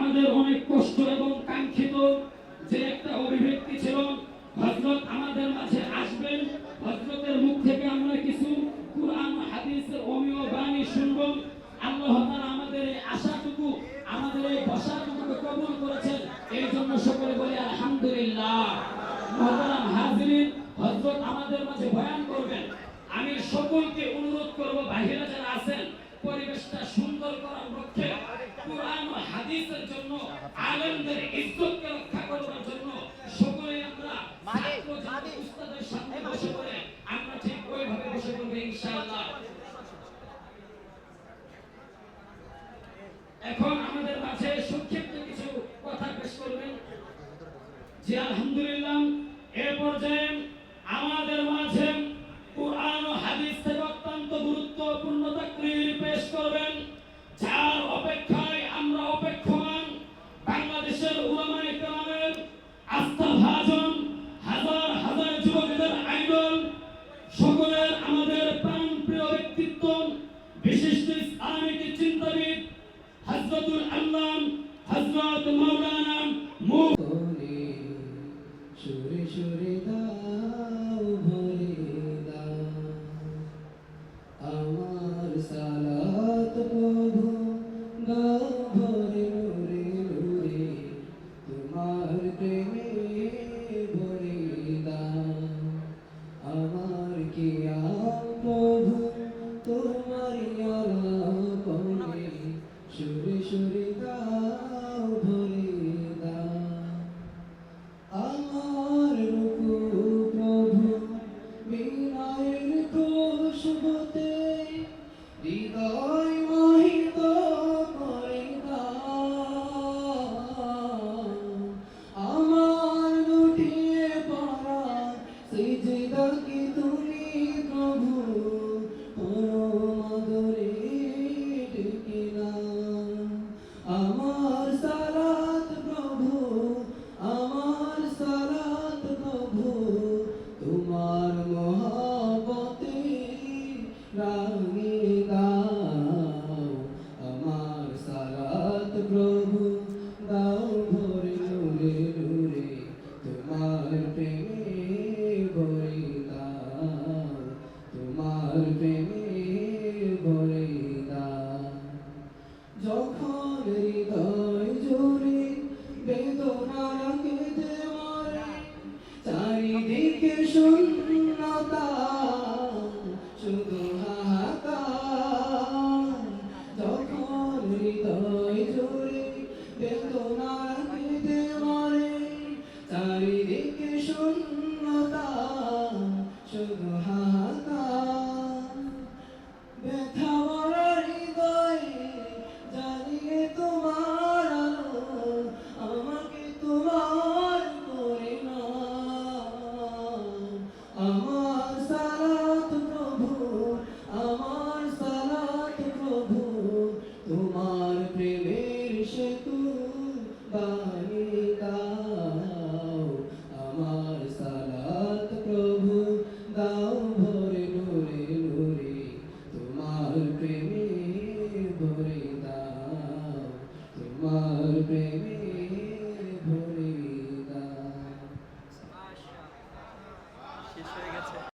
আমাদের অনেক কষ্ট এবং কাঙ্ক্ষিত যে একটা অভিব্যক্তি ছিল, হযরত আমাদের মাঝে আসবেন, হযরতের মুখ থেকে আমরা কিছু কুরআন হাদিসের অমীয় বাণী শুনব। আল্লাহ তাআলা আমাদের এই আশাটুকু, আমাদের এই বসাটুকুকে কবুল করেছেন, এই জন্য সকলে বলি আলহামদুলিল্লাহ। মুহতারাম হাজিরিন, হযরত আমাদের মাঝে বয়ান করবেন। আমি সকলকে অনুরোধ করব, বাহিরে যারা আছেন, পরিবেশটা সুন্দর করার লক্ষ্যে, কুরআন ও হাদিসের জন্য, আলেমদের ইজ্জতকে রক্ষা করার জন্য সকলে আমরা উস্তাদের সামনে বসে পড়ে আমরা ঠিক ওইভাবে বসে পড়ব ইনশাআল্লাহ। এখন আমাদের মাঝে সংক্ষিপ্ত কিছু কথা পেশ করবেন জি আলহামদুলিল্লাহ। এই পর্যায়ে আমাদের মাঝে কুরআন ও হাদিস থেকে অত্যন্ত গুরুত্বপূর্ণ তাকরীর পেশ করবেন, যার অপেক্ষায় আমরা অপেক্ষমান। বাংলাদেশের উলামায়ে কেরামের আস্থাভাজন, হাজার হাজার যুবকদের আইডল, সকলের আমাদের প্রাণপ্রিয় ব্যক্তিত্ব, বিশিষ্ট ইসলামিক চিন্তাবিদ হযরতুল আল্লাম হযরত মাওলানা সুরে সুরে দাও ভরে দাও আমার সালাত প্রভু, দাও ভরে নূরে নূরে তোমার প্রেমে ভরে দাও আমার কিয়াম প্রভু, তোমার আলাপনে সুরে সুরে দাও ভরে দাও আমার রূপু প্রভু, বিনয়ের খুশবুতে হৃদয় মোহিত করে দাও আমার লুটিয়ে পড়া সিজদা কি তুমি প্রভু, পরম আদরে ডেকে নাও আমার সালাত প্রভু, আমার সালাত প্রভু, তোমার মহব্বতে রাঙিয়ে দাও আমার সালাত প্রভু, দাও ভরে নূরে নূরে তোমার প্রেমে ভরে দাও তোমার প্রেমে ভরে দাও যখন হৃদয় জুড়ে বেদনা কেঁদে মরে চারিদিকে শুন